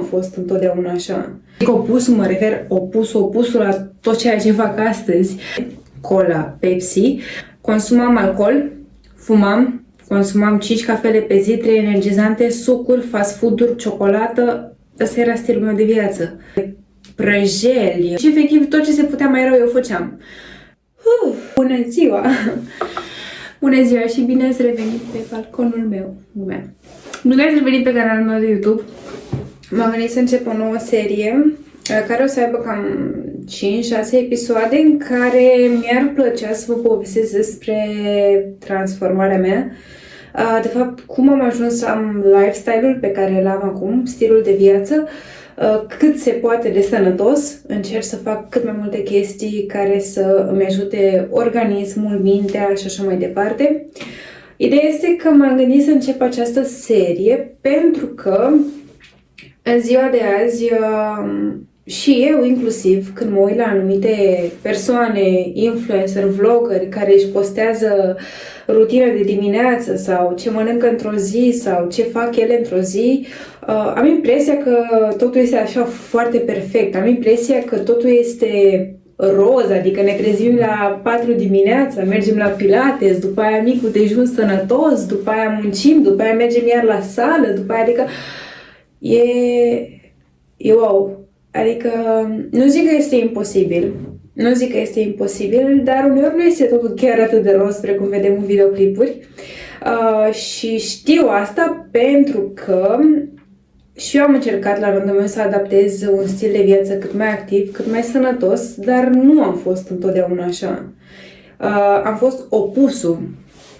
am fost întotdeauna așa. Opusul, mă refer opusul la tot ceea ce fac astăzi. Cola, Pepsi, consumam alcool, consumam 5 cafele pe zi, 3 energizante, sucuri, fast food-uri, ciocolată. Ăsta era stilul meu de viață. Prăjeli și efectiv tot ce se putea mai rău eu făceam. Bună ziua! Bună ziua și bine ați revenit pe balconul meu. Bine ați revenit pe canalul meu de YouTube. M-am gândit să încep o nouă serie care o să aibă cam 5-6 episoade în care mi-ar plăcea să vă povestesc despre transformarea mea. De fapt, cum am ajuns să am lifestyle-ul pe care îl am acum, stilul de viață, cât se poate de sănătos. Încerc să fac cât mai multe chestii care să îmi ajute organismul, mintea și așa mai departe. Ideea este că m-am gândit să încep această serie pentru că în ziua de azi și eu inclusiv, când mă uit la anumite persoane, influencer, vloggeri care își postează rutina de dimineață sau ce mănâncă într-o zi sau ce fac ele într-o zi, am impresia că totul este așa foarte perfect. Am impresia că totul este roz, adică ne trezim la 4 dimineața, mergem la pilates, după aia micul dejun sănătos, după aia muncim, după aia mergem iar la sală, după aia, adică e wow. Adică nu zic că este imposibil, dar uneori nu este totul chiar atât de roz precum vedem în videoclipuri. Și știu asta pentru că și eu am încercat la rândul meu să adaptez un stil de viață cât mai activ, cât mai sănătos, dar nu am fost întotdeauna așa. Am fost opusul.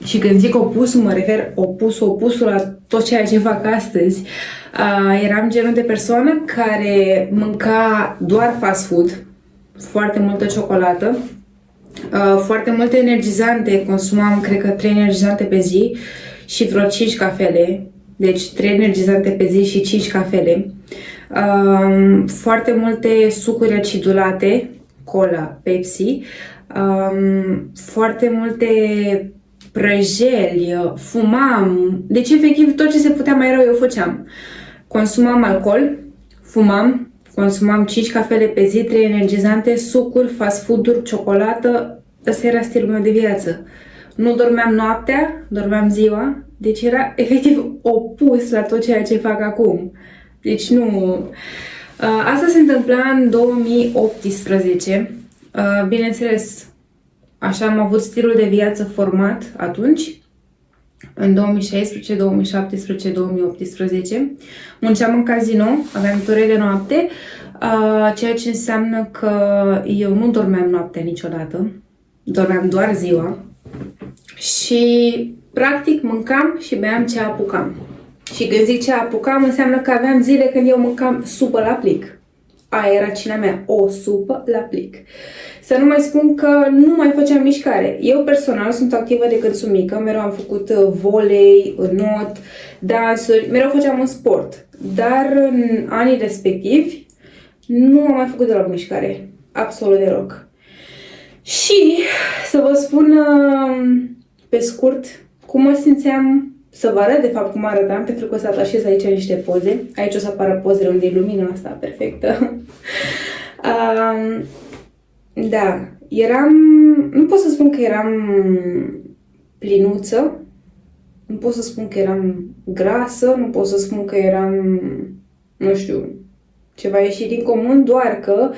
Și când zic opusul, mă refer opusul la tot ceea ce fac astăzi. Eram genul de persoană care mânca doar fast food, foarte multă ciocolată, foarte multe energizante, consumam, cred că 3 energizante pe zi și vreo 5 cafele, deci 3 energizante pe zi și 5 cafele, foarte multe sucuri acidulate, cola, Pepsi, foarte multe prăjeli, fumam, deci efectiv tot ce se putea mai rău eu făceam. Consumam alcool, consumam 5 cafele pe zi, 3 energizante, sucuri, fast food-uri, ciocolată. Ăsta era stilul meu de viață. Nu dormeam noaptea, dormeam ziua, deci era efectiv opus la tot ceea ce fac acum. Deci nu... Asta se întâmpla în 2018. Bineînțeles, așa am avut stilul de viață format atunci, în 2016, 2017, 2018. Munceam în casino, aveam ture de noapte, ceea ce înseamnă că eu nu dormeam noaptea niciodată, dormeam doar ziua și practic mâncam și beam ce apucam. Și când zic ce apucam, înseamnă că aveam zile când eu mâncam supă la plic. Aia era cina mea, o supă la plic. Să nu mai spun că nu mai făceam mișcare. Eu personal sunt activă de când sunt mică, mereu am făcut volei, not, dansuri, mereu făceam un sport. Dar în anii respectivi nu am mai făcut deloc mișcare, absolut deloc. Și să vă spun pe scurt cum mă simțeam, să vă arăt de fapt cum arătam, pentru că o să atașez aici niște poze. Aici o să apară pozele unde e lumina asta perfectă. Da, nu pot să spun că eram plinuță, nu pot să spun că eram grasă, nu pot să spun că eram, nu știu, ceva ieșit din comun, doar că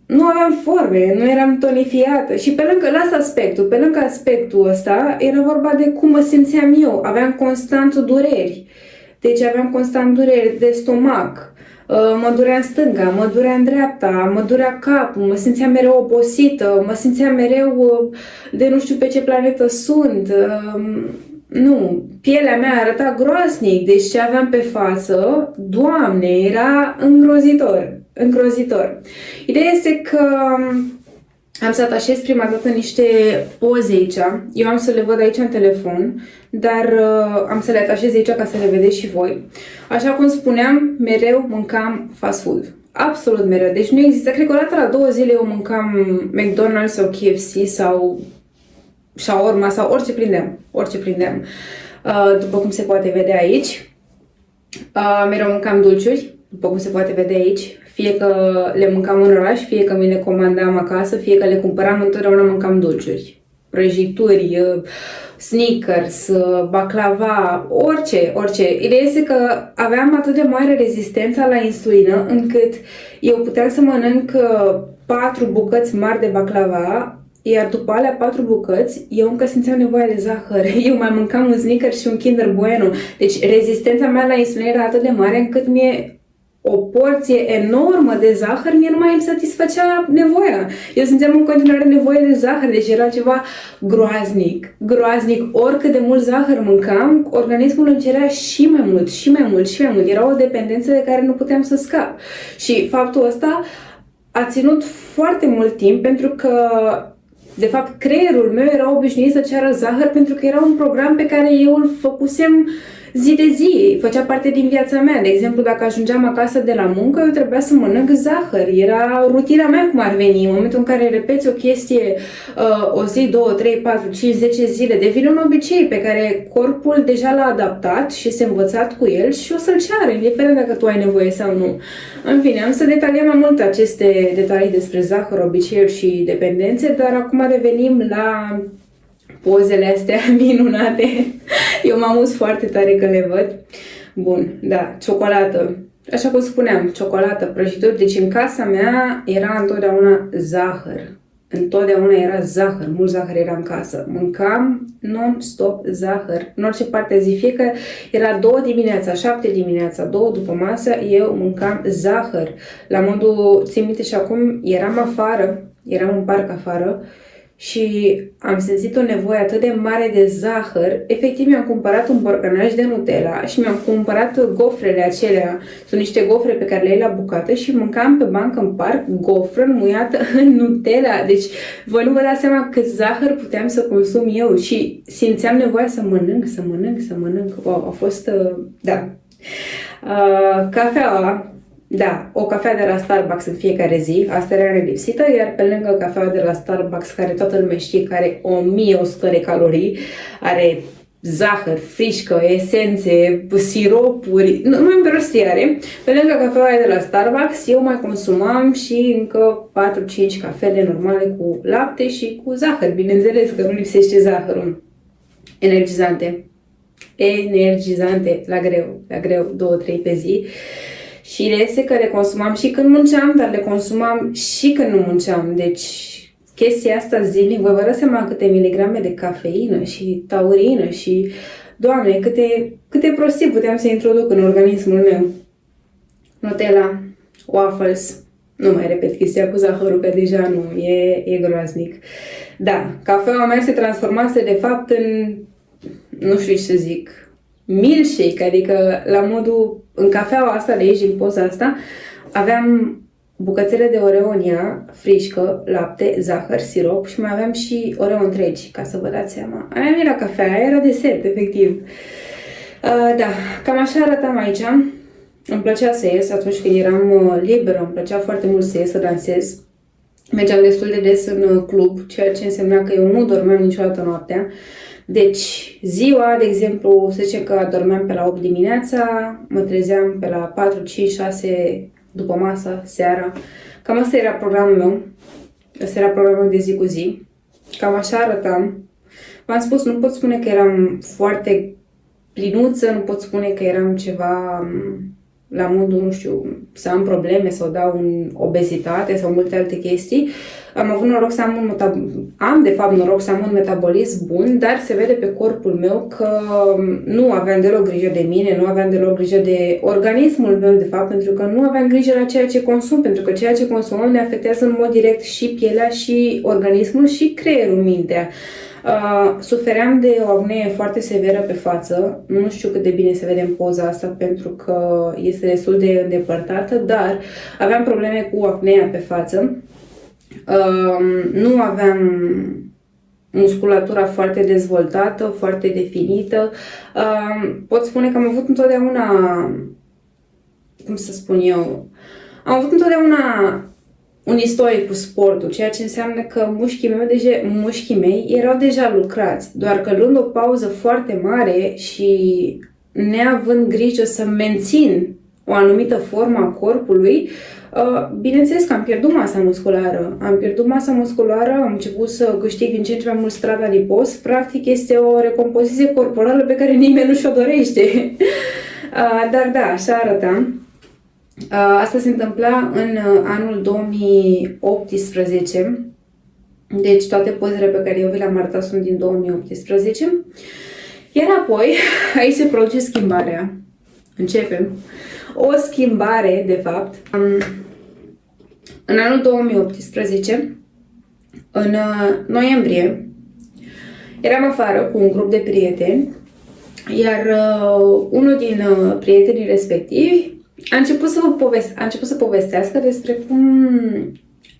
nu aveam forme, nu eram tonifiată. Și pe lângă aspectul ăsta, era vorba de cum mă simțeam eu. Aveam constant dureri. Deci aveam constant dureri de stomac. Mă durea în stânga, mă durea în dreapta, mă durea capul, mă simțeam mereu obosită, mă simțeam mereu de nu știu pe ce planetă sunt. Nu, pielea mea arăta groaznic, deci ce aveam pe față, Doamne, era îngrozitor. Ideea este că am să atașez prima dată niște poze aici. Eu am să le văd aici în telefon, dar am să le atașez aici ca să le vedeți și voi. Așa cum spuneam, mereu mâncam fast food. Absolut mereu. Deci nu există. Cred că o dată la 2 zile eu mâncam McDonald's sau KFC sau shawarma sau orice prindeam. După cum se poate vedea aici. Mereu mâncam dulciuri, după cum se poate vedea aici. Fie că le mâncam în oraș, fie că mi le comandam acasă, fie că le cumpăram, întotdeauna mâncam dulciuri. Prăjituri, Snickers, baclava, orice. Ideea este că aveam atât de mare rezistența la insulină încât eu puteam să mănânc 4 bucăți mari de baclava, iar după alea 4 bucăți, eu încă simțeam nevoia de zahăr. Eu mai mâncam un Snickers și un Kinder Bueno. Deci rezistența mea la insulină era atât de mare încât mie o porție enormă de zahăr mie nu mai îmi satisfăcea nevoia. Eu simțeam în continuare nevoie de zahăr, deci era ceva groaznic. Oricât de mult zahăr mâncam, organismul îmi cerea și mai mult. Era o dependență de care nu puteam să scap. Și faptul ăsta a ținut foarte mult timp pentru că de fapt, creierul meu era obișnuit să ceară zahăr pentru că era un program pe care eu îl făcusem zi de zi, făcea parte din viața mea. De exemplu, dacă ajungeam acasă de la muncă, eu trebuia să mănânc zahăr. Era rutina mea cum ar veni. În momentul în care repeți o chestie o zi, 2, 3, 4, 5, 10 zile, devine un obicei pe care corpul deja l-a adaptat și s-a învățat cu el și o să-l ceară, indiferent dacă tu ai nevoie sau nu. În fine, am să detaliem mai mult aceste detalii despre zahăr, obiceiuri și dependențe, dar acum revenim la pozele astea minunate. Eu mă amuz foarte tare că le văd. Bun, da, ciocolată. Așa cum spuneam, ciocolată, prăjituri. Deci în casa mea era întotdeauna zahăr. Întotdeauna era zahăr, mult zahăr era în casă. Mâncam non-stop zahăr. În orice parte a zi, fie că era 2 dimineața, 7 dimineața, 2 după masă, eu mâncam zahăr. La modul, țin minte și acum, eram în parc afară, și am simțit o nevoie atât de mare de zahăr. Efectiv, mi-am cumpărat un borcanaj de Nutella și mi-am cumpărat gofrele acelea. Sunt niște gofre pe care le iei la bucată și mâncam pe bancă în parc gofră înmuiată în Nutella. Deci, voi nu vă dați seama cât zahăr puteam să consum eu și simțeam nevoia să mănânc. Wow, a fost, da. Cafeaua. Da, o cafea de la Starbucks în fiecare zi, asta era nelipsită, iar pe lângă cafeaua de la Starbucks, care toată lumea știe că are 1100 de calorii, are zahăr, frișcă, esențe, siropuri, nu mai prostie are. Pe lângă cafeaua de la Starbucks, eu mai consumam și încă 4-5 cafele normale cu lapte și cu zahăr, bineînțeles că nu lipsește zahărul. Energizante, la greu, 2-3 pe zi. Și este că le consumam și când munceam, dar le consumam și când nu munceam. Deci, chestia asta zilnic, vă dați seama câte miligrame de cafeină și taurină și, Doamne, câte prostii puteam să introduc în organismul meu. Nutella, waffles, nu mai repet chestia cu zahărul, că deja nu, e groaznic. Da, cafeaua mea se transformase de fapt în, nu știu ce să zic, milkshake, adică la modul, în cafeaua asta de aici, din poza asta, aveam bucățele de Oreo în ea, frișcă, lapte, zahăr, sirop și mai aveam și Oreo întregi, ca să vă dați seama. Aia nu era cafea, aia era desert, efectiv. Da, cam așa arătam aici. Îmi plăcea să ies atunci când eram liberă, îmi plăcea foarte mult să ies, să dansez. Mergeam destul de des în club, ceea ce însemna că eu nu dormeam niciodată noaptea. Deci, ziua, de exemplu, să zicem că dormeam pe la 8 dimineața, mă trezeam pe la 4, 5, 6 după masă, seara. Cam asta era programul meu. Asta era programul de zi cu zi. Cam așa arătam. V-am spus, nu pot spune că eram foarte plinuță, nu pot spune că eram ceva la modul, nu știu, să am probleme sau dau în obezitate sau multe alte chestii. Am avut noroc să am de fapt noroc să am un metabolism bun, dar se vede pe corpul meu că nu aveam deloc grijă de mine, nu aveam deloc grijă de organismul meu, de fapt, pentru că nu aveam grijă la ceea ce consum, pentru că ceea ce consumăm ne afectează în mod direct și pielea, și organismul, și creierul, mintea. Sufeream de o apnee foarte severă pe față. Nu știu cât de bine se vede în poza asta pentru că este destul de îndepărtată, dar aveam probleme cu apnea pe față. Nu aveam musculatura foarte dezvoltată, foarte definită. Pot spune că am avut întotdeauna, cum să spun eu, am avut întotdeauna un istoric cu sportul, ceea ce înseamnă că mușchii mei erau deja lucrați, doar că luând o pauză foarte mare și neavând grijă să mențin o anumită formă a corpului, bineînțeles că am pierdut masa musculară. Am început să câștig din ce în ce mai mult strat adipos. Practic este o recompoziție corporală pe care nimeni nu și-o dorește. Dar da, așa arăta. Asta se întâmpla în anul 2018. Deci toate pozele pe care eu vi le-am arătat sunt din 2018. Iar apoi, aici se produce schimbarea. Începem. O schimbare, de fapt. În anul 2018, în noiembrie, eram afară cu un grup de prieteni, iar unul din prietenii respectivi a început să povestească despre cum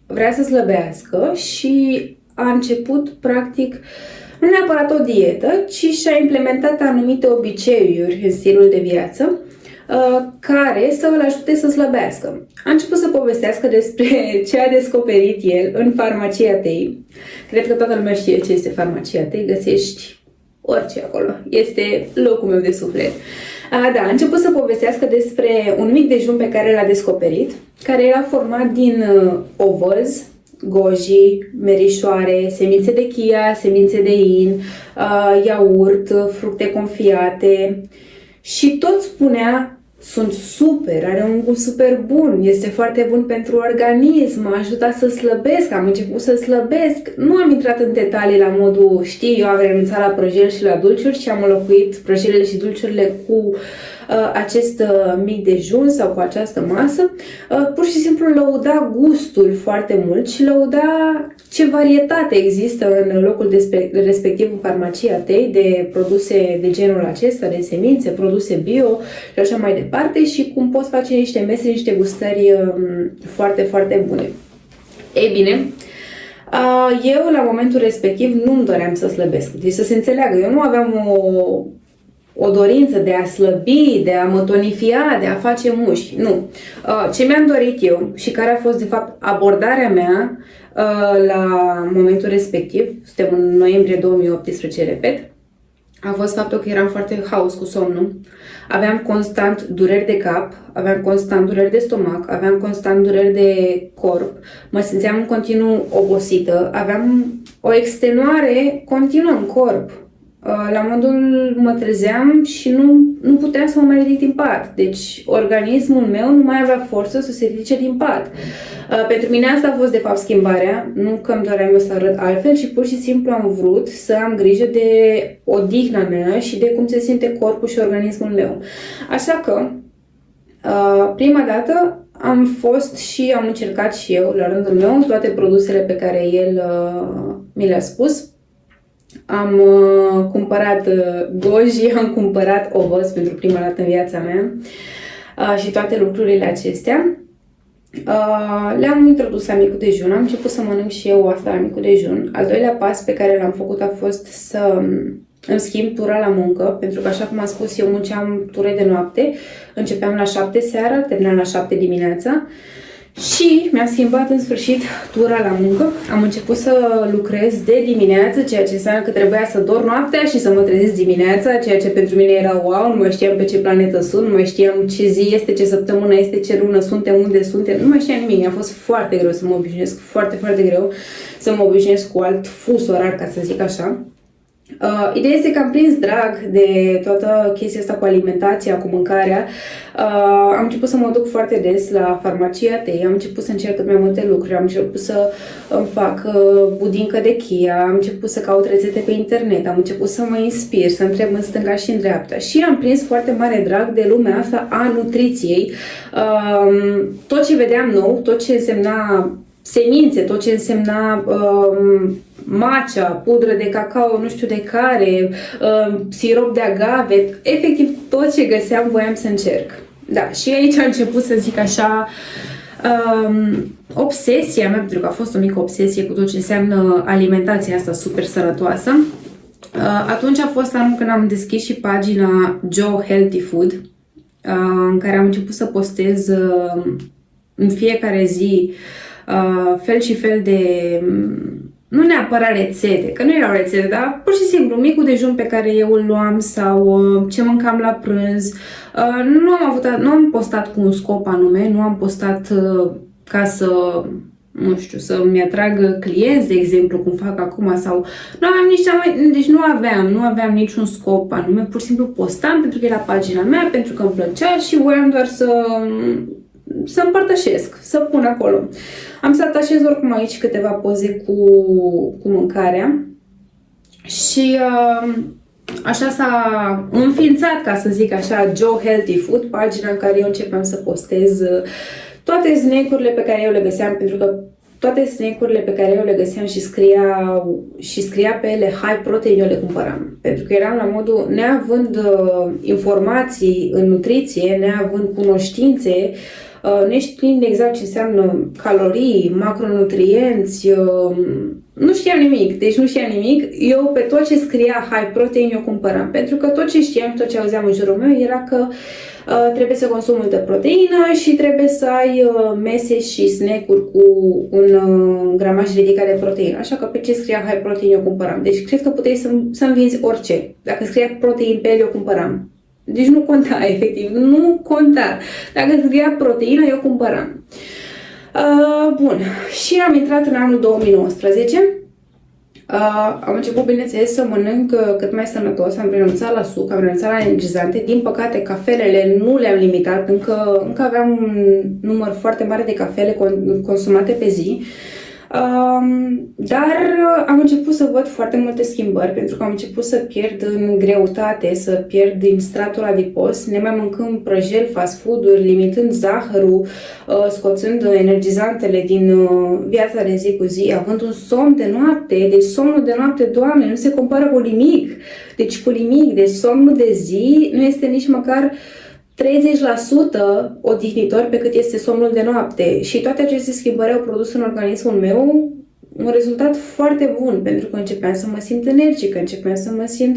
vrea să slăbească și a început, practic, nu neapărat o dietă, ci și-a implementat anumite obiceiuri în stilul de viață care să îl ajute să slăbească. A început să povestească despre ce a descoperit el în farmacia Tei. Cred că toată lumea știe ce este farmacia Tei, găsești orice acolo. Este locul meu de suflet. Da, a început să povestească despre un mic dejun pe care l-a descoperit, care era format din ovăz, goji, merișoare, semințe de chia, semințe de in, iaurt, fructe confiate și tot spunea: sunt super, are un gust super bun, este foarte bun pentru organism, m-a ajutat să slăbesc, am început să slăbesc. Nu am intrat în detalii la modul, știi, eu am renunțat la prăjeli și la dulciuri și am înlocuit prăjelile și dulciurile cu acest mic dejun sau cu această masă. Pur și simplu lăuda gustul foarte mult și lăuda ce varietate există în locul respectiv în farmacia Tei de produse de genul acesta, de semințe, produse bio și așa mai departe, și cum poți face niște mese, niște gustări foarte, foarte bune. Ei bine, eu la momentul respectiv nu-mi doream să slăbesc. Deci să se înțeleagă, eu nu aveam o dorință de a slăbi, de a mă tonifia, de a face mușchi. Nu. Ce mi-am dorit eu și care a fost de fapt abordarea mea la momentul respectiv, suntem în noiembrie 2018, repet, a fost faptul că eram foarte haos cu somnul. Aveam constant dureri de cap, aveam constant dureri de stomac, aveam constant dureri de corp, mă simțeam în continuu obosită, aveam o extenuare continuă în corp. La modul mă trezeam și nu puteam să mă mai ridic din pat. Deci organismul meu nu mai avea forță să se ridice din pat. Pentru mine asta a fost de fapt schimbarea. Nu că îmi doream eu să arăt altfel, ci pur și simplu am vrut să am grijă de odihna mea și de cum se simte corpul și organismul meu. Așa că prima dată am fost și am încercat și eu la rândul meu toate produsele pe care el mi le-a spus. Am cumpărat goji, am cumpărat ovăz pentru prima dată în viața mea și toate lucrurile acestea. Le-am introdus la micul dejun, am început să mănânc și eu asta la micul dejun. Al doilea pas pe care l-am făcut a fost să îmi schimb tura la muncă, pentru că, așa cum am spus, eu munceam ture de noapte, începeam la 7 seara, terminam la 7 dimineața. Și mi-am schimbat în sfârșit tura la muncă. Am început să lucrez de dimineață, ceea ce înseamnă că trebuia să dorm noaptea și să mă trezesc dimineața, ceea ce pentru mine era wow, nu mai știam pe ce planetă sunt, nu mai știam ce zi este, ce săptămână este, ce lună suntem, unde suntem, nu mai știam nimic. Mi-a fost foarte greu să mă obișnuiesc, foarte, foarte greu să mă obișnuiesc cu alt fus orar, ca să zic așa. Ideea este că am prins drag de toată chestia asta cu alimentația, cu mâncarea. Am început să mă duc foarte des la farmacia Tei, am început să încerc cât mai multe lucruri, am început să îmi fac budincă de chia, am început să caut rețete pe internet, am început să mă inspir, să întreb în stânga și în dreapta și am prins foarte mare drag de lumea asta a nutriției. Tot ce vedeam nou, tot ce însemna semințe, tot ce însemna matcha, pudră de cacao, nu știu de care, sirop de agave, efectiv tot ce găseam voiam să încerc. Da, și aici a început, să zic așa, obsesia mea, pentru că a fost o mică obsesie cu tot ce înseamnă alimentația asta super sănătoasă. Atunci a fost anul când am deschis și pagina Joe Healthy Food, în care am început să postez în fiecare zi fel și fel de nu neapărat rețete, că nu erau rețete, dar pur și simplu micul dejun pe care eu îl luam sau ce mâncam la prânz. Nu am postat cu un scop anume, nu am postat ca să, nu știu, să-mi atrag clienți, de exemplu, cum fac acum, sau nu aveam deci nu aveam niciun scop anume, pur și simplu postam pentru că era pagina mea, pentru că îmi plăcea și voiam doar să împărtășesc, să pun acolo. Am să atașez oricum aici câteva poze cu mâncarea și așa s-a înființat, ca să zic așa, Joe Healthy Food, pagina în care eu începeam să postez toate snack-urile pe care eu le găseam, pentru că toate snack-urile pe care eu le găseam și scria pe ele high protein, eu le cumpăram. Pentru că eram la modul, neavând informații în nutriție, neavând cunoștințe, neștiind exact ce înseamnă calorii, macronutrienți, nu știam nimic. Deci nu știam nimic. Eu pe tot ce scria high protein eu cumpăram. Pentru că tot ce știam, tot ce auzeam în jurul meu era că trebuie să consumi multă proteină și trebuie să ai mese și snack-uri cu un gramaj ridicat de proteină. Așa că pe ce scria high protein eu cumpăram. Deci cred că puteai să-mi vinzi orice. Dacă scria protein pe el, eu cumpăram. Deci nu conta, efectiv, nu conta. Dacă scria proteină, eu cumpăram. Bun, și am intrat în anul 2019. Am început, bineînțeles, să mănânc cât mai sănătos, am renunțat la suc, am renunțat la energizante. Din păcate, cafelele nu le-am limitat, încă aveam un număr foarte mare de cafele consumate pe zi. Dar am început să văd foarte multe schimbări, pentru că am început să pierd în greutate, să pierd din stratul adipos, ne mai mâncând prăjeli, fast food-uri, limitând zahărul, scoțând energizantele din viața de zi cu zi, având un somn de noapte. Deci somnul de noapte, Doamne, nu se compară cu nimic. Deci somnul de zi nu este nici măcar 30% odihnitor pe cât este somnul de noapte. Și toate aceste schimbări au produs în organismul meu un rezultat foarte bun, pentru că începeam să mă simt energică, începeam să mă simt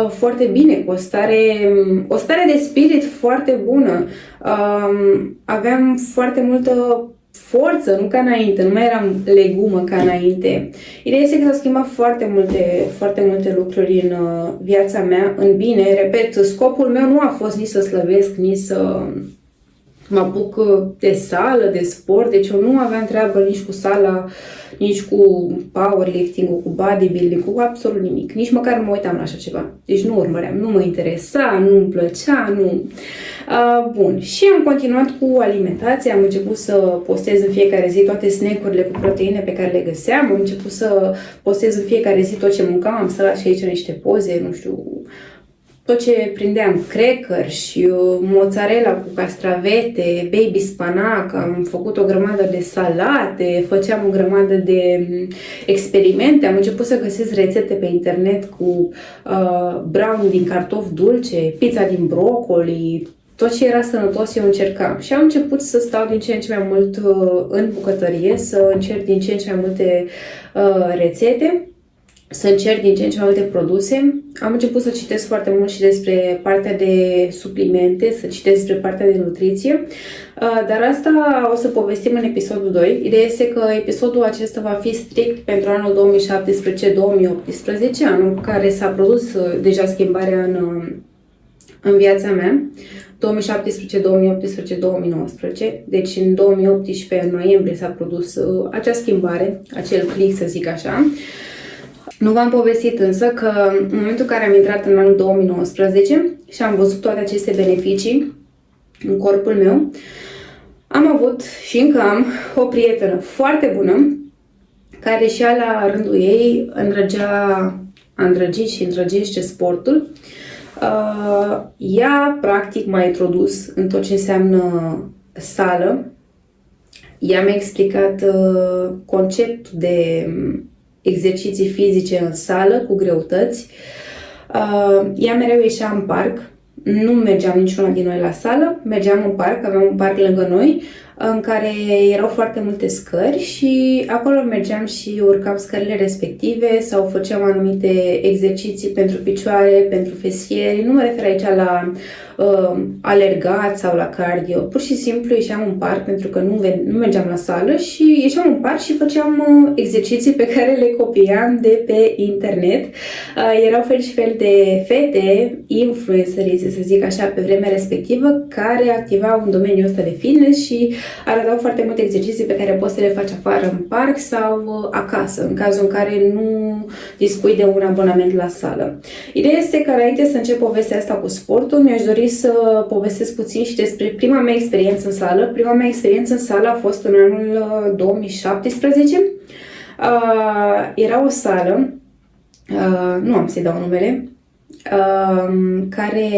foarte bine, cu o stare de spirit foarte bună. Aveam foarte multă forță, nu ca înainte, nu mai eram legumă ca înainte. Ideea este că s-au schimbat foarte multe lucruri în viața mea, în bine. Repet, scopul meu nu a fost nici să slăvesc, nici să mă apuc de sală, de sport, deci eu nu aveam treabă nici cu sala, nici cu powerlifting-ul, cu bodybuilding, cu absolut nimic. Nici măcar nu mă uitam la așa ceva. Deci nu urmăream, nu mă interesa, nu îmi plăcea, nu... Bun, și am continuat cu alimentația, am început să postez în fiecare zi toate snack-urile cu proteine pe care le găseam, am început să postez în fiecare zi tot ce mâncam, am sărat și aici niște poze, nu știu, tot ce prindeam, crackers, mozzarella cu castravete, baby spanac, am făcut o grămadă de salate, făceam o grămadă de experimente, am început să găsesc rețete pe internet cu brownie din cartofi dulce, pizza din broccoli, tot ce era sănătos eu încercam. Și am început să stau din ce în ce mai mult în bucătărie, să încerc din ce în ce mai multe rețete, să încerc din ce în ce mai multe produse. Am început să citesc foarte mult și despre partea de suplimente, să citesc despre partea de nutriție, dar asta o să povestim în episodul 2. Ideea este că episodul acesta va fi strict pentru anul 2017-2018, anul în care s-a produs deja schimbarea în viața mea. 2017, 2018, 2019. Deci în 2018, în noiembrie, s-a produs acea schimbare, acel click, să zic așa. Nu v-am povestit însă că în momentul în care am intrat în anul 2019 și am văzut toate aceste beneficii în corpul meu, am avut și încă am o prietenă foarte bună care și ea la rândul ei a îndrăgit și îndrăgește sportul. Ea practic m-a introdus în tot ce înseamnă sală. Ea mi-a explicat conceptul de exerciții fizice în sală cu greutăți. Ea mereu ieșea în parc. Nu mergeam niciuna din noi la sală, mergeam în parc, aveam un parc lângă noi. în care erau foarte multe scări și acolo mergeam și urcam scările respective sau făceam anumite exerciții pentru picioare, pentru fesieri. Nu mă refer aici la alergat sau la cardio. Pur și simplu ieșeam în parc pentru că nu mergeam la sală și ieșeam în parc și făceam exerciții pe care le copiam de pe internet. Erau fel și fel de fete, influenceri, să zic așa, pe vremea respectivă, care activau în domeniul ăsta de fitness și arătau foarte multe exerciții pe care poți să le faci afară în parc sau acasă, în cazul în care nu dispui de un abonament la sală. Ideea este că înainte să încep povestea asta cu sportul, mi-aș dori să povestesc puțin și despre prima mea experiență în sală. Prima mea experiență în sală a fost în anul 2017. Era o sală, nu am să-i dau numele, care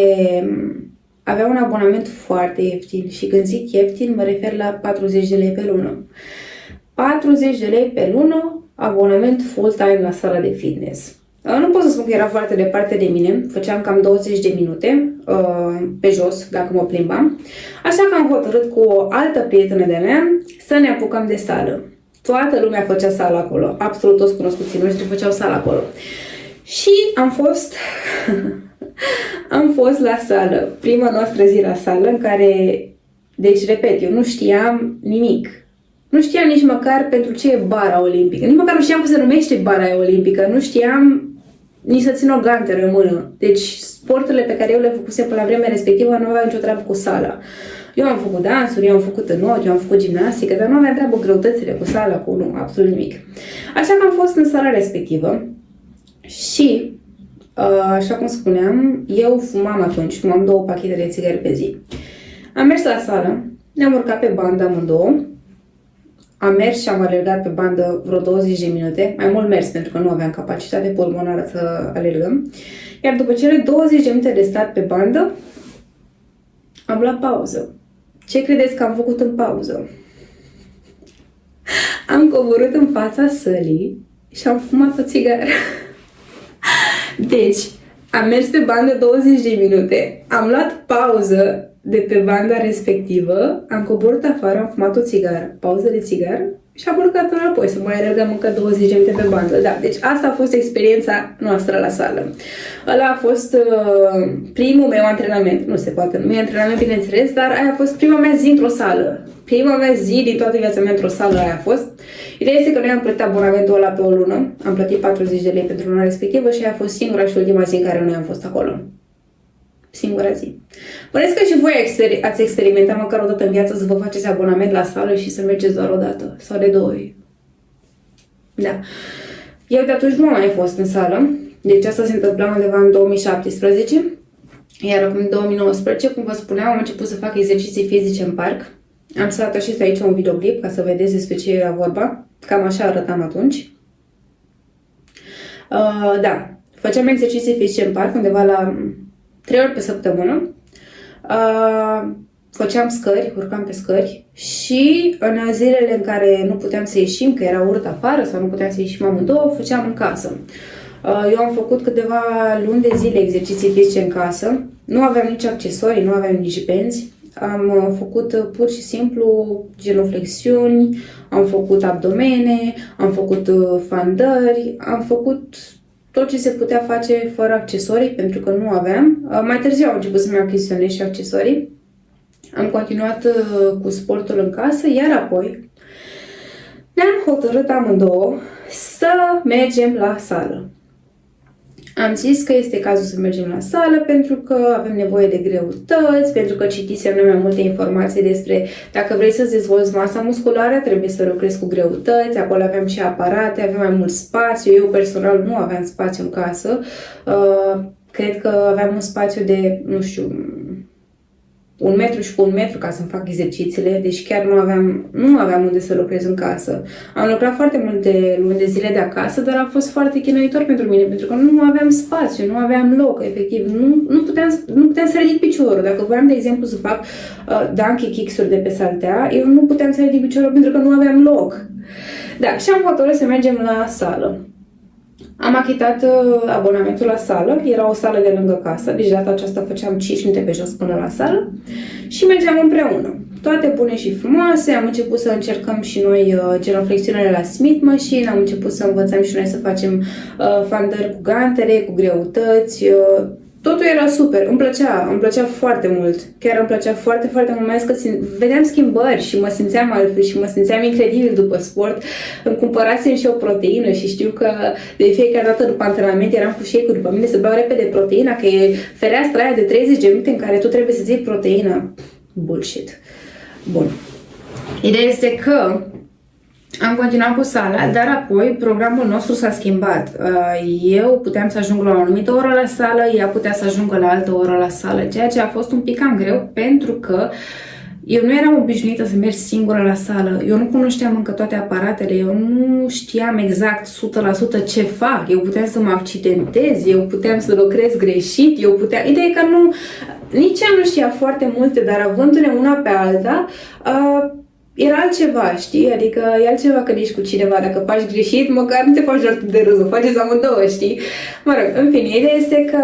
avea un abonament foarte ieftin și când zic ieftin mă refer la 40 de lei pe lună. 40 de lei pe lună, abonament full-time la sala de fitness. Nu pot să spun că era foarte departe de mine, făceam cam 20 de minute pe jos dacă mă plimbam, așa că am hotărât cu o altă prietenă de mea să ne apucăm de sală. Toată lumea făcea sală acolo, absolut toți cunoscuții noștri făceau sală acolo. Și am fost la sală, prima noastră zi la sală în care, deci repet, eu nu știam nimic. Nu știam nici măcar pentru ce e bara olimpică, nici măcar nu știam cum se numește bara olimpică, nu știam nici să țin o ganteră în mână. Deci sporturile pe care eu le făcusem până la vremea respectivă nu aveau nicio treabă cu sala. Eu am făcut dansuri, eu am făcut înot, eu am făcut gimnastică, dar nu aveam treabă cu greutățile, cu sala, cu nu, absolut nimic. Așa că am fost în sala respectivă și, așa cum spuneam, eu fumam 2 pachete de țigări pe zi. Am mers la sală, ne-am urcat pe bandă amândouă, am mers și am alergat pe bandă vreo 20 de minute, mai mult mers pentru că nu aveam capacitate pulmonară să alergăm. Iar după cele 20 de minute de stat pe bandă, am luat pauză. Ce credeți că am făcut în pauză? Am coborât în fața sălii și am fumat o țigară. Deci, am mers pe bandă 20 de minute, am luat pauză de pe banda respectivă, am coborât afară, am fumat o țigară, pauză de țigară și am urcat înapoi să mai alergăm încă 20 de minute pe bandă. Da, deci asta a fost experiența noastră la sală. Ăla a fost primul meu antrenament, nu se poate numi antrenament, bineînțeles, dar aia a fost prima mea zi într-o sală. Prima mea zi din toată viața mea într-o sală aia a fost. Ideea este că noi am plătit abonamentul ăla pe o lună, am plătit 40 de lei pentru luna respectivă și aia a fost singura și ultima zi în care noi am fost acolo. Singura zi. Bănesc că și voi ați experimentat măcar o dată în viață să vă faceți abonament la sală și să mergeți doar o dată sau de 2 ori. Da. Eu de atunci nu am mai fost în sală, deci asta se întâmpla undeva în 2017, iar acum în 2019, cum vă spuneam, am început să fac exerciții fizice în parc. Am să atașez aici un videoclip ca să vedeți despre ce era vorba. Cam așa arătam atunci. Da, făceam exerciții fizice în parc undeva la 3 ori pe săptămână. Făceam scări, urcam pe scări și în zilele în care nu puteam să ieșim, că era urât afară sau nu puteam să ieșim amândouă, făceam în casă. Eu am făcut câteva luni de zile exerciții fizice în casă. Nu aveam nici accesorii, nu aveam nici benzi. Am făcut pur și simplu genuflexiuni, am făcut abdomene, am făcut fandări, am făcut tot ce se putea face fără accesorii, pentru că nu aveam. Mai târziu am început să-mi achiziționez și accesorii. Am continuat cu sportul în casă, iar apoi ne-am hotărât amândouă să mergem la sală. Am zis că este cazul să mergem la sală pentru că avem nevoie de greutăți, pentru că citisem mai multe informații despre dacă vrei să-ți dezvolți masa musculară, trebuie să lucrezi cu greutăți, acolo aveam și aparate, aveam mai mult spațiu, eu personal nu aveam spațiu în casă, cred că aveam un spațiu de, nu știu, 1 metru și cu 1 metru ca să-mi fac exercițiile, deci chiar nu aveam unde să lucrez în casă. Am lucrat foarte multe luni de zile de acasă, dar a fost foarte chinuitor pentru mine, pentru că nu aveam spațiu, nu aveam loc, efectiv, nu puteam să ridic piciorul. Dacă voiam, de exemplu, să fac donkey kicks-uri de pe saltea, eu nu puteam să ridic piciorul pentru că nu aveam loc. Da, și am hotărât să mergem la sală. Am achitat abonamentul la sală, era o sală de lângă casă, deci data aceasta făceam 5 minute pe jos până la sală și mergeam împreună. Toate bune și frumoase, am început să încercăm și noi genoflexiunile la Smith Machine, am început să învățăm și noi să facem fandări cu gantere, cu greutăți, totul era super, îmi plăcea foarte mult, chiar îmi plăcea foarte, foarte mult, mai ales că vedeam schimbări și mă simțeam altfel și mă simțeam incredibil după sport. Îmi cumpărasem și o proteină și știu că de fiecare dată după antrenament eram cu shake-uri după mine să beau repede proteina, că e fereastra aia de 30 de minute în care tu trebuie să-ți iei proteina. Bullshit. Bun. Ideea este că am continuat cu sala, dar apoi programul nostru s-a schimbat. Eu puteam să ajung la o anumită oră la sală, ea putea să ajungă la altă oră la sală, ceea ce a fost un pic cam greu pentru că eu nu eram obișnuită să merg singură la sală. Eu nu cunoșteam încă toate aparatele, eu nu știam exact 100% ce fac. Eu puteam să mă accidentez, eu puteam să lucrez greșit, Ideea e că nici ea nu știa foarte multe, dar avându-ne una pe alta, era altceva, știi? Adică e altceva când ești cu cineva. Dacă faci greșit, măcar nu te faci doar de râs, o faceți amândouă, știi? Mă rog, în fine, ideea este că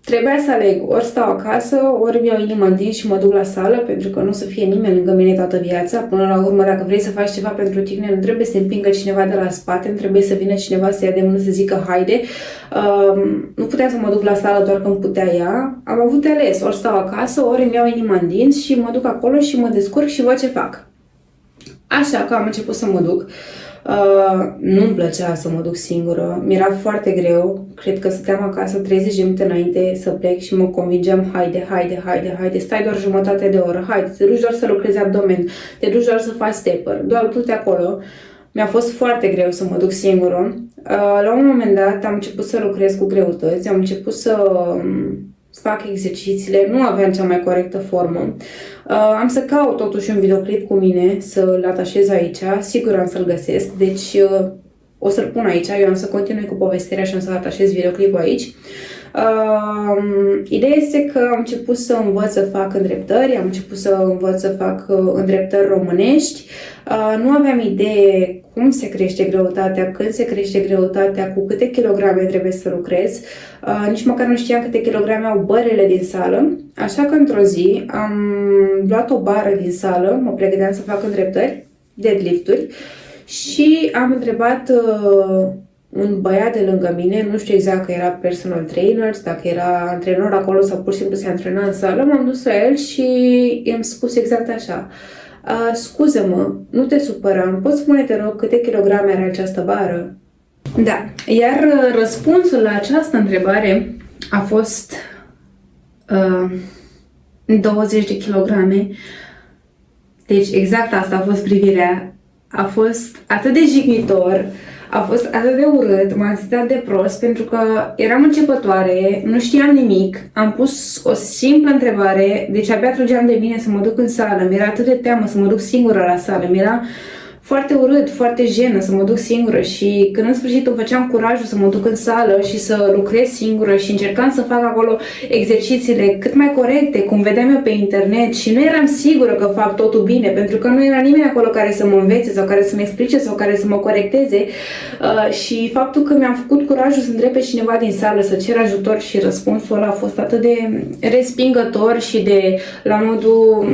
trebuia să aleg, ori stau acasă, ori mi-au inima întins și mă duc la sală, pentru că nu o să fie nimeni lângă mine toată viața. Până la urmă, dacă vrei să faci ceva pentru tine, nu trebuie să te împingă cineva de la spate, nu trebuie să vină cineva să ia de mână să zică haide. Nu puteam să mă duc la sală doar când putea ea. Am avut de ales, ori stau acasă, ori îmi iau inima în dinți și mă duc acolo și mă descurc și văd ce fac. Așa că am început să mă duc. Nu-mi plăcea să mă duc singură, mi-era foarte greu, cred că stăteam acasă 30 de minute înainte să plec și mă convingeam, haide, stai doar jumătate de oră, haide, te duci doar să lucrezi abdomen, te duci doar să faci stepper, doar du-te acolo. Mi-a fost foarte greu să mă duc singură. La un moment dat am început să lucrez cu greutăți, am început să fac exercițiile, nu aveam cea mai corectă formă. Am să caut totuși un videoclip cu mine, să-l atașez aici, sigur am să-l găsesc, deci o să-l pun aici, eu am să continui cu povestirea și am să atașez videoclipul aici. Ideea este că am început să învăț să fac îndreptări, am început să învăț să fac îndreptări românești. Nu aveam idee cum se crește greutatea, când se crește greutatea, cu câte kilograme trebuie să lucrez. Nici măcar nu știam câte kilograme au bărele din sală. Așa că într-o zi am luat o bară din sală, mă pregăteam să fac îndreptări, deadlift-uri, și am întrebat un băiat de lângă mine, nu știu exact că era personal trainer, dacă era antrenor acolo sau pur și simplu se antrena în sală, m-am dus la el și i-am spus exact așa: scuză-mă, nu te supăra, îmi poți spune, te rog, câte kilograme are această bară? Da, iar răspunsul la această întrebare a fost 20 de kilograme. Deci exact asta a fost privirea. A fost atât de jignitor, a fost atât de urât, m-am simțit de prost pentru că eram începătoare, nu știam nimic, am pus o simplă întrebare, deci abia trăgeam de mine să mă duc în sală, mi-era atât de teamă să mă duc singură la sală, mi-era foarte urât, foarte jenă să mă duc singură și când în sfârșit îmi făceam curajul să mă duc în sală și să lucrez singură și încercam să fac acolo exercițiile cât mai corecte, cum vedeam eu pe internet, și nu eram sigură că fac totul bine, pentru că nu era nimeni acolo care să mă învețe sau care să-mi explice sau care să mă corecteze, și faptul că mi-am făcut curajul să întreb pe cineva din sală să cer ajutor și răspunsul ăla a fost atât de respingător și de la modul: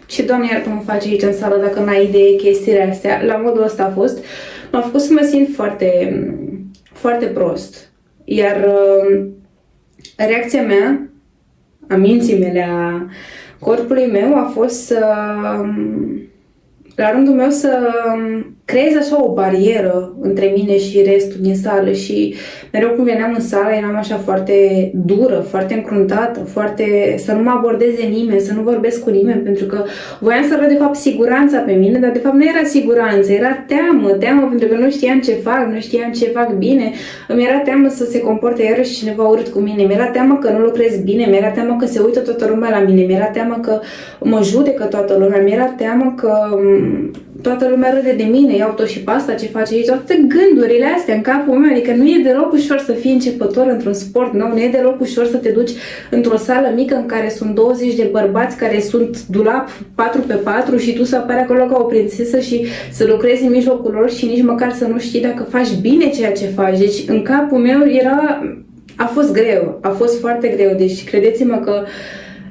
ce, Doamne iartă, mă faci aici în sală dacă n-ai idee chestiile astea? La modul ăsta a fost. M-a făcut să mă simt foarte, foarte prost. Iar reacția mea, a minții mele, a corpului meu a fost la rândul meu să creez așa o barieră între mine și restul din sală și mereu când veneam în sală eram așa foarte dură, foarte încruntată, foarte să nu mă abordeze nimeni, să nu vorbesc cu nimeni, pentru că voiam să arăt de fapt siguranța pe mine, dar de fapt nu era siguranță, era teamă pentru că nu știam ce fac, nu știam ce fac bine, îmi era teamă să se comporte iarăși cineva urât cu mine, mi-era teamă că nu lucrez bine, mi-era teamă că se uită toată lumea la mine, mi-era teamă că mă judecă toată lumea, mi-era teamă că toată lumea râde de mine, iau tot și pe asta, ce face aici, toate gândurile astea în capul meu, adică nu e deloc ușor să fii începător într-un sport nou, nu e deloc ușor să te duci într-o sală mică în care sunt 20 de bărbați care sunt dulap 4x4 și tu să apari acolo ca o prințesă și să lucrezi în mijlocul lor și nici măcar să nu știi dacă faci bine ceea ce faci. Deci în capul meu a fost greu, a fost foarte greu, deci credeți-mă că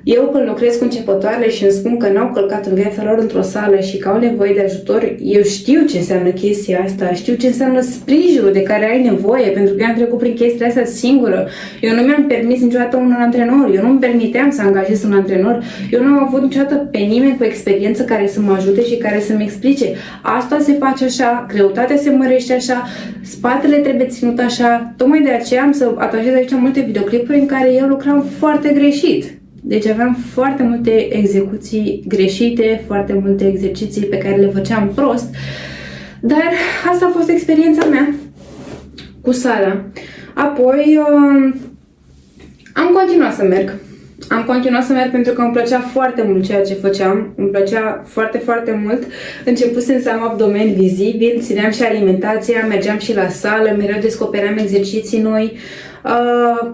Eu când lucrez cu începătoarele și îmi spun că n-au călcat în viața lor într-o sală și că au nevoie de ajutor, eu știu ce înseamnă chestia asta, știu ce înseamnă sprijinul de care ai nevoie, pentru că eu am trecut prin chestia asta singură. Eu nu mi-am permis niciodată un antrenor, eu nu-mi permiteam să angajez un antrenor, eu nu am avut niciodată pe nimeni cu experiență care să mă ajute și care să-mi explice. Asta se face așa, greutatea se mărește așa, spatele trebuie ținut așa. Tocmai de aceea am să atajez aici multe videoclipuri în care eu lucram foarte greșit. Deci aveam foarte multe execuții greșite, foarte multe exerciții pe care le făceam prost, dar asta a fost experiența mea cu sala. Apoi am continuat să merg. Am continuat să merg pentru că îmi plăcea foarte mult ceea ce făceam, îmi plăcea foarte, foarte mult. Începusem să am abdomen vizibil, țineam și alimentația, mergeam și la sală, mereu descopeream exerciții noi.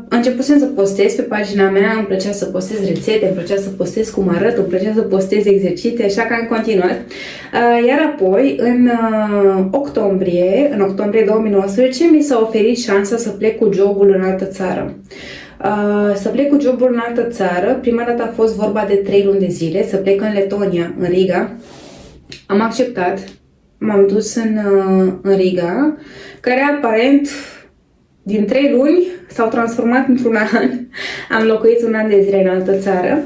Începusem să postez pe pagina mea, îmi plăcea să postez rețete, îmi plăcea să postez cum arăt, îmi plăcea să postez exerciții, așa că am continuat. Iar apoi, în octombrie 2019, mi s-a oferit șansa să plec cu jobul în altă țară. Să plec cu jobul în altă țară, prima dată a fost vorba de 3 luni de zile, să plec în Letonia, în Riga. Am acceptat, m-am dus în Riga, care aparent din 3 luni s-au transformat într-un an. Am locuit un an de zile în altă țară.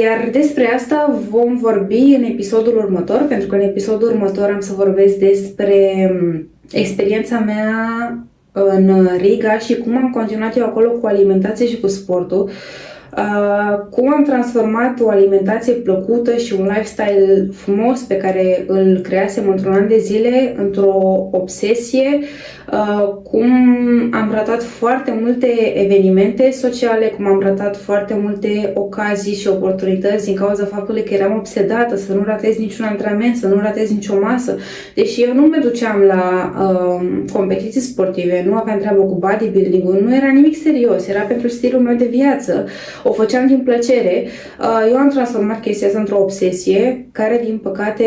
Iar despre asta vom vorbi în episodul următor, pentru că în episodul următor am să vorbesc despre experiența mea în Riga și cum am continuat eu acolo cu alimentație și cu sportul. Cum am transformat o alimentație plăcută și un lifestyle frumos pe care îl creasem într-un an de zile într-o obsesie, cum am ratat foarte multe evenimente sociale, cum am ratat foarte multe ocazii și oportunități din cauza faptului că eram obsedată să nu ratez niciun antrenament, să nu ratez nicio masă. Deși eu nu mă duceam la competiții sportive, nu aveam treabă cu bodybuilding-ul, nu era nimic serios, era pentru stilul meu de viață. O făceam din plăcere. Eu am transformat chestia asta într-o obsesie care, din păcate,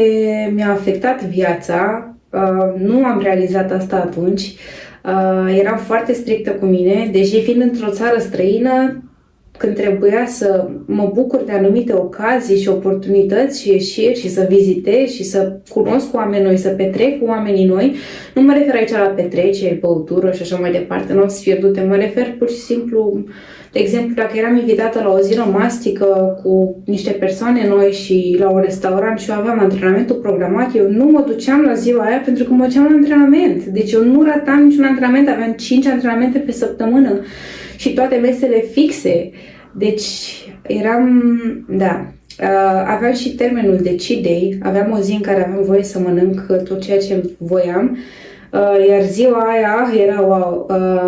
mi-a afectat viața. Nu am realizat asta atunci. Eram foarte strictă cu mine, deși fiind într-o țară străină, când trebuia să mă bucur de anumite ocazii și oportunități și ieșiri și să vizitez și să cunosc oameni noi, să petrec cu oamenii noi, nu mă refer aici la petreceri, băutură și așa mai departe, nopți pierdute, mă refer pur și simplu, de exemplu, dacă eram invitată la o zi romastică cu niște persoane noi și la un restaurant și eu aveam antrenamentul programat, eu nu mă duceam la ziua aia pentru că mă duceam la antrenament. Deci eu nu ratam niciun antrenament, aveam 5 antrenamente pe săptămână și toate mesele fixe. Deci eram, da, aveam și termenul de cheat day, aveam o zi în care aveam voie să mănânc tot ceea ce voiam, iar ziua aia era wow,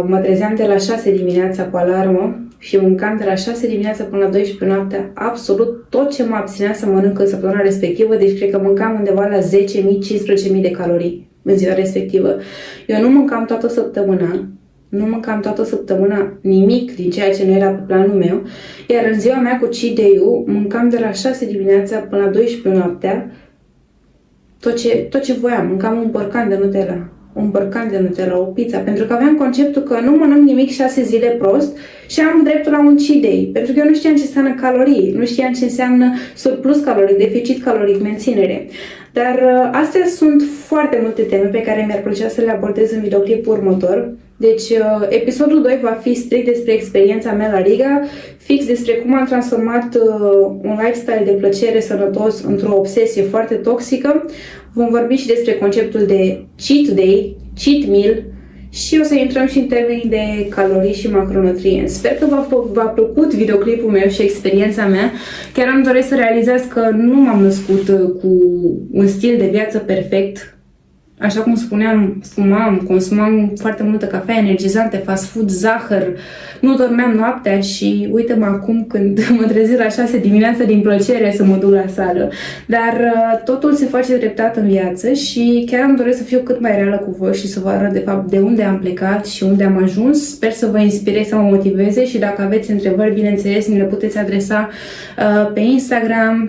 mă trezeam de la 6 dimineața cu alarmă și mâncam de la 6 dimineața până la 12 noaptea absolut tot ce mă abținea să mănânc în săptămâna respectivă, deci cred că mâncam undeva la 10.000-15.000 de calorii în ziua respectivă. Eu nu mâncam toată săptămâna, nimic din ceea ce nu era pe planul meu, iar în ziua mea cu cheat day-ul mâncam de la 6 dimineața până la 12 noaptea tot ce voiam. Mâncam un borcan de Nutella, o pizza, pentru că aveam conceptul că nu mănânc nimic 6 zile prost și am dreptul la un cheat day, pentru că eu nu știam ce înseamnă calorii, nu știam ce înseamnă surplus caloric, deficit caloric, menținere. Dar astea sunt foarte multe teme pe care mi-ar plăcea să le abordez în videoclipul următor. Deci, episodul 2 va fi strict despre experiența mea la Riga, fix despre cum am transformat un lifestyle de plăcere sănătos într-o obsesie foarte toxică. Vom vorbi și despre conceptul de cheat day, cheat meal și o să intrăm și în termenii de calorii și macronutrienți. Sper că v-a plăcut videoclipul meu și experiența mea. Chiar am doresc să realizați că nu m-am născut cu un stil de viață perfect. Așa cum spuneam, fumam, consumam foarte multă cafea energizante, fast food, zahăr, nu dormeam noaptea și uite-mă acum când mă trezesc la 6 dimineața din plăcere să mă duc la sală. Dar totul se face treptat în viață și chiar îmi doresc să fiu cât mai reală cu voi și să vă arăt de fapt de unde am plecat și unde am ajuns. Sper să vă inspire, să mă motiveze și dacă aveți întrebări, bineînțeles, mi le puteți adresa pe Instagram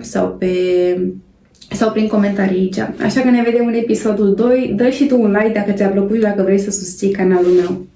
sau prin comentarii aici. Așa că ne vedem în episodul 2. Dă și tu un like dacă ți-a plăcut și dacă vrei să susții canalul meu.